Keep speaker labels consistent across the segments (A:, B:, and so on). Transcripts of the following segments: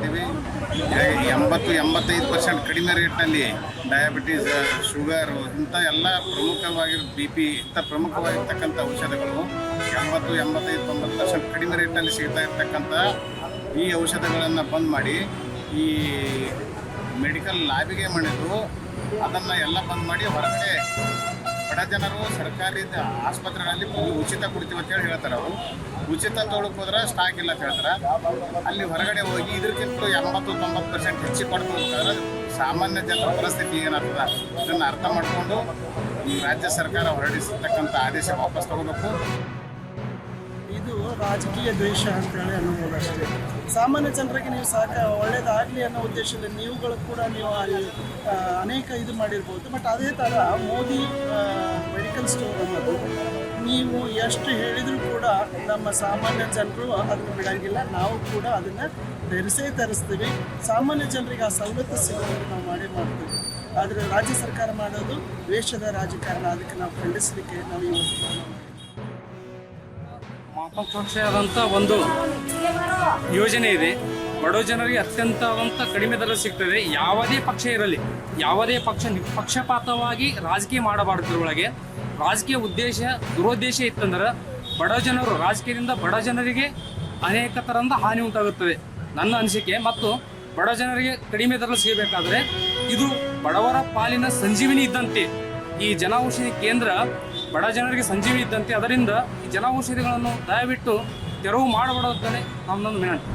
A: ಇದ್ದೀವಿ. 80-85% ಕಡಿಮೆ ರೇಟ್ನಲ್ಲಿ diabetes, sugar ಇಂಥ ಎಲ್ಲ ಪ್ರಮುಖವಾಗಿರೋ BP ಇಂಥ ಪ್ರಮುಖವಾಗಿರ್ತಕ್ಕಂಥ ಔಷಧಗಳು 80-85-90% ಕಡಿಮೆ ರೇಟ್ನಲ್ಲಿ ಸಿಗ್ತಾ ಇರ್ತಕ್ಕಂಥ ಈ ಔಷಧಗಳನ್ನು ಬಂದ್ ಮಾಡಿ ಈ ಮೆಡಿಕಲ್ ಲಾಬಿಗೆ ಮಾಡಿದ್ದು ಅದನ್ನು ಎಲ್ಲ ಬಂದ್ ಮಾಡಿ ಹೊರಗಡೆ ಬಡ ಜನರು ಸರ್ಕಾರಿ ಆಸ್ಪತ್ರೆಗಳಲ್ಲಿ ಉಚಿತ ಕೊಡ್ತೀವಿ ಅಂತೇಳಿ ಹೇಳ್ತಾರೆ. ಅವರು ಉಚಿತ ತೊಗೊಳಕ್ಕೆ ಹೋದ್ರೆ ಸ್ಟಾಕ್ ಇಲ್ಲ ಅಂತ ಹೇಳ್ತಾರೆ. ಅಲ್ಲಿ ಹೊರಗಡೆ ಹೋಗಿ ಇದಕ್ಕಿಂತ 80-90% ಹೆಚ್ಚಿಗೆ ಕೊಡ್ಕೋಬೇಕಾದ್ರೆ ಸಾಮಾನ್ಯ ಜನರ ಪರಿಸ್ಥಿತಿ ಏನಾಗ್ತದೆ ಇದನ್ನು ಅರ್ಥ ಮಾಡಿಕೊಂಡು ಈ ರಾಜ್ಯ ಸರ್ಕಾರ ಹೊರಡಿಸತಕ್ಕಂಥ ಆದೇಶ ವಾಪಸ್ ತಗೋಬೇಕು.
B: ಇದು ರಾಜಕೀಯ ದ್ವೇಷ ಅಂತೇಳಿ ಅನ್ನೋದು ಅಷ್ಟೇ. ಸಾಮಾನ್ಯ ಜನರಿಗೆ ನೀವು ಒಳ್ಳೇದಾಗಲಿ ಅನ್ನೋ ಉದ್ದೇಶದಲ್ಲಿ ನೀವುಗಳು ಕೂಡ ನೀವು ಅಲ್ಲಿ ಅನೇಕ ಇದು ಮಾಡಿರ್ಬೋದು. ಬಟ್ ಅದೇ ಥರ ಮೋದಿ ಮೆಡಿಕಲ್ ಸ್ಟೋರ್ ಅನ್ನೋದು ನೀವು ಎಷ್ಟು ಹೇಳಿದರೂ ಕೂಡ ನಮ್ಮ ಸಾಮಾನ್ಯ ಜನರು ಅದನ್ನು ಬಿಡೋಂಗಿಲ್ಲ. ನಾವು ಕೂಡ ಅದನ್ನು ತರಿಸ್ತೀವಿ. ಸಾಮಾನ್ಯ ಜನರಿಗೆ ಆ ಸವಲತ್ತು ಸಿಗೋದನ್ನು ನಾವು ಮಾಡ್ತೀವಿ. ಆದರೆ ರಾಜ್ಯ ಸರ್ಕಾರ ಮಾಡೋದು ದ್ವೇಷದ ರಾಜಕಾರಣ. ಅದಕ್ಕೆ ನಾವು ಖಂಡಿಸಲಿಕ್ಕೆ ನಾವು ಇವತ್ತು
C: ಮಹತ್ವಾಕಾಂಕ್ಷೆಯಾದಂಥ ಒಂದು ಯೋಜನೆ ಇದೆ. ಬಡ ಜನರಿಗೆ ಅತ್ಯಂತ ಕಡಿಮೆ ದರ ಸಿಗ್ತದೆ. ಯಾವುದೇ ಪಕ್ಷ ಇರಲಿ, ಯಾವುದೇ ಪಕ್ಷ ನಿಷ್ಪಕ್ಷಪಾತವಾಗಿ ರಾಜಕೀಯ ಮಾಡಬಾರ್ದ್ರೊಳಗೆ ರಾಜಕೀಯ ದುರುದ್ದೇಶ ಇತ್ತಂದ್ರೆ ಬಡ ಜನರು ರಾಜಕೀಯದಿಂದ ಬಡ ಜನರಿಗೆ ಅನೇಕ ಥರದ ಹಾನಿ ಉಂಟಾಗುತ್ತದೆ ನನ್ನ ಅನಿಸಿಕೆ. ಮತ್ತು ಬಡ ಜನರಿಗೆ ಕಡಿಮೆ ದರ ಸಿಗಬೇಕಾದ್ರೆ ಇದು ಬಡವರ ಪಾಲಿನ ಸಂಜೀವಿನಿ ಇದ್ದಂತೆ. ಈ ಜನೌಷಧಿ ಕೇಂದ್ರ ಬಡ ಜನರಿಗೆ ಸಂಜೀವಿನಿ ಇದ್ದಂತೆ. ಅದರಿಂದ ಈ ಜನೌಷಧಿಗಳನ್ನು ದಯವಿಟ್ಟು ತೆರವು ಮಾಡಬಾರದಂತಾನೆ ನಮ್ಮದೊಂದು ವಿನಂತಿ.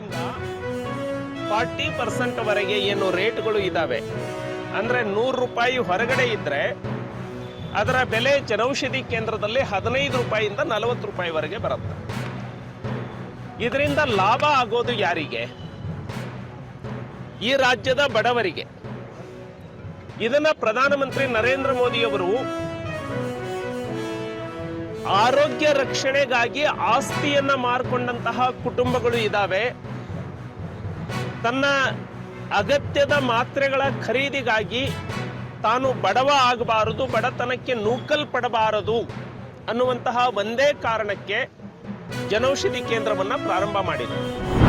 D: ಇಂದ 40% ವರೆಗೆ ಏನು ರೇಟ್ಗಳು ಇದ್ದಾವೆ. ಅಂದರೆ 100 ರೂಪಾಯಿ ಹೊರಗಡೆ ಇದ್ರೆ ಅದರ ಬೆಲೆ ಜನೌಷಧಿ ಕೇಂದ್ರದಲ್ಲಿ 15 ರೂಪಾಯಿಯಿಂದ 40 ರೂಪಾಯಿವರೆಗೆ ಬರುತ್ತೆ. ಇದರಿಂದ ಲಾಭ ಆಗೋದು ಯಾರಿಗೆ? ಈ ರಾಜ್ಯದ ಬಡವರಿಗೆ. ಇದನ್ನ ಪ್ರಧಾನಮಂತ್ರಿ ನರೇಂದ್ರ ಮೋದಿ ಅವರು ಆರೋಗ್ಯ ರಕ್ಷಣೆಗಾಗಿ ಆಸ್ತಿಯನ್ನ ಮಾರ್ಕೊಂಡಂತಹ ಕುಟುಂಬಗಳು ಇದ್ದಾವೆ. ತನ್ನ ಅಗತ್ಯದ ಮಾತ್ರೆಗಳ ಖರೀದಿಗಾಗಿ ತಾನು ಬಡವ ಆಗಬಾರದು, ಬಡತನಕ್ಕೆ ನೂಕಲ್ಪಡಬಾರದು ಅನ್ನುವಂತಹ ಒಂದೇ ಕಾರಣಕ್ಕೆ ಜನೌಷಧಿ ಕೇಂದ್ರವನ್ನ ಪ್ರಾರಂಭ ಮಾಡಿದರು.